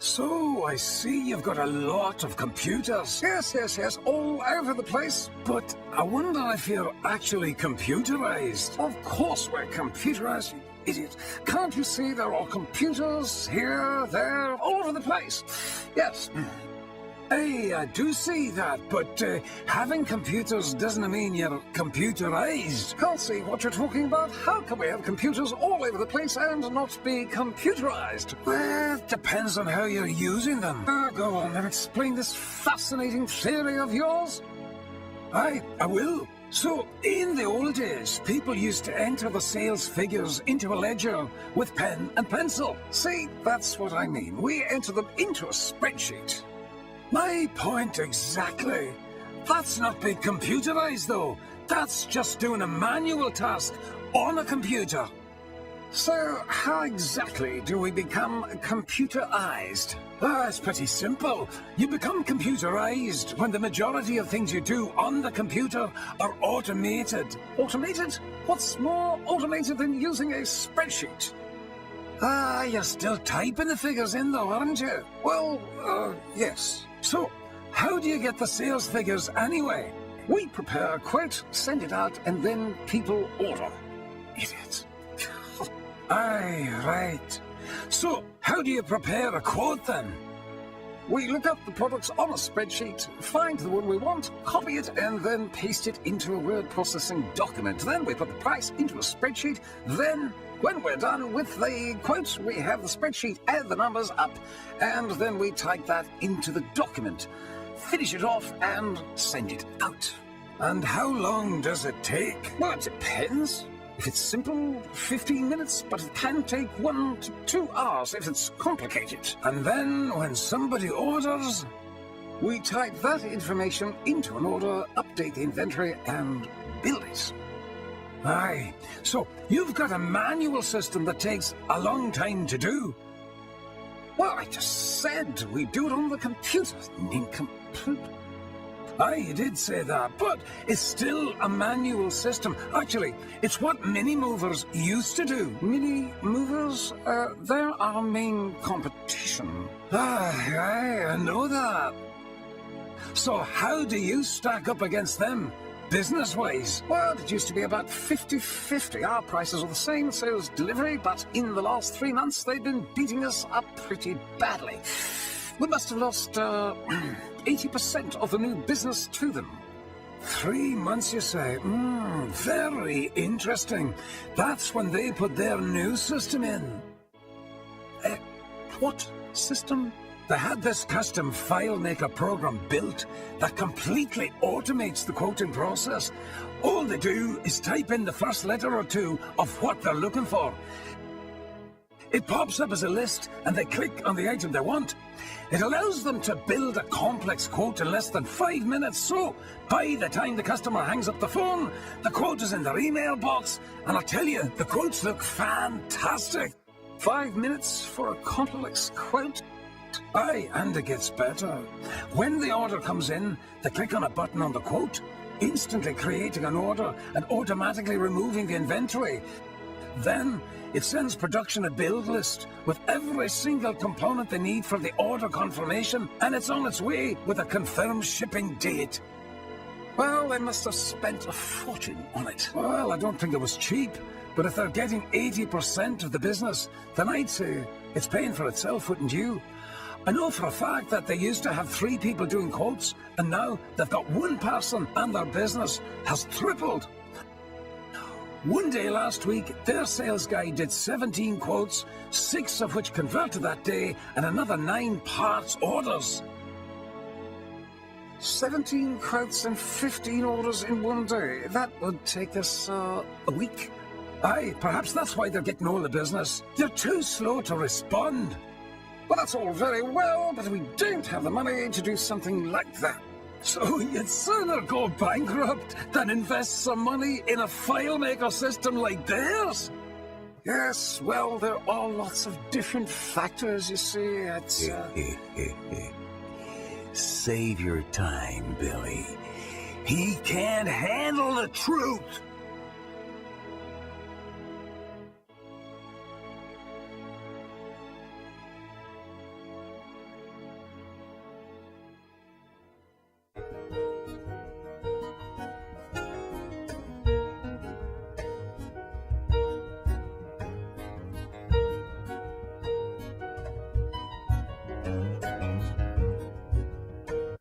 So, I see you've got a lot of computers. Yes, all over the place. But I wonder if you're actually computerized. Of course we're computerized, you idiot. Can't you see there are computers here, there, all over the place? Yes. Hey, I do see that, but having computers doesn't mean you're computerized. Can't see what you're talking about. How can we have computers all over the place and not be computerized? Well, it depends on how you're using them. Go on and explain this fascinating theory of yours. I will. So, in the old days, people used to enter the sales figures into a ledger with pen and pencil. See, that's what I mean. We enter them into a spreadsheet. My point exactly. That's not being computerized, though. That's just doing a manual task on a computer. So, how exactly do we become computerized? It's pretty simple. You become computerized when the majority of things you do on the computer are automated. Automated? What's more automated than using a spreadsheet? You're still typing the figures in, though, aren't you? Well, yes. So, how do you get the sales figures anyway? We prepare a quote, send it out, and then people order. Idiots. Aye, right. So, how do you prepare a quote then? We look up the products on a spreadsheet, find the one we want, copy it, and then paste it into a word processing document. Then we put the price into a spreadsheet. Then, when we're done with the quote, we have the spreadsheet add the numbers up, and then we type that into the document, finish it off, and send it out. And how long does it take? Well, it depends. If it's simple, 15 minutes, but it can take 1 to 2 hours if it's complicated. And then, when somebody orders, we type that information into an order, update the inventory, and build it. Aye, so you've got a manual system that takes a long time to do. Well, I just said we do it on the computer. Nincompoop. Aye, you did say that, but it's still a manual system. Actually, it's what mini-movers used to do. Mini-movers? They're our main competition. Aye, I know that. So how do you stack up against them, business-wise? Well, it used to be about 50-50. Our prices are the same, so is delivery, but in the last 3 months, they've been beating us up pretty badly. We must have lost 80% of the new business to them. 3 months, you say? Very interesting. That's when they put their new system in. What system? They had this custom FileMaker program built that completely automates the quoting process. All they do is type in the first letter or two of what they're looking for. It pops up as a list, and they click on the item they want. It allows them to build a complex quote in less than 5 minutes, so by the time the customer hangs up the phone, the quote is in their email box, and I'll tell you, the quotes look fantastic. 5 minutes for a complex quote? Aye, and it gets better. When the order comes in, they click on a button on the quote, instantly creating an order and automatically removing the inventory. Then, it sends production a build list with every single component they need for the order confirmation, and it's on its way with a confirmed shipping date. Well, they must have spent a fortune on it. Well, I don't think it was cheap, but if they're getting 80% of the business, then I'd say it's paying for itself, wouldn't you? I know for a fact that they used to have 3 people doing quotes, and now they've got 1 person, and their business has tripled. One day last week, their sales guy did 17 quotes, 6 of which converted that day, and another 9 parts orders. 17 quotes and 15 orders in one day. That would take us a week. Aye, perhaps that's why they're getting all the business. They're too slow to respond. Well, that's all very well, but we don't have the money to do something like that. So you'd sooner go bankrupt than invest some money in a FileMaker system like theirs? Yes, well, there are lots of different factors, you see. It's, Save your time, Billy. He can't handle the truth. it.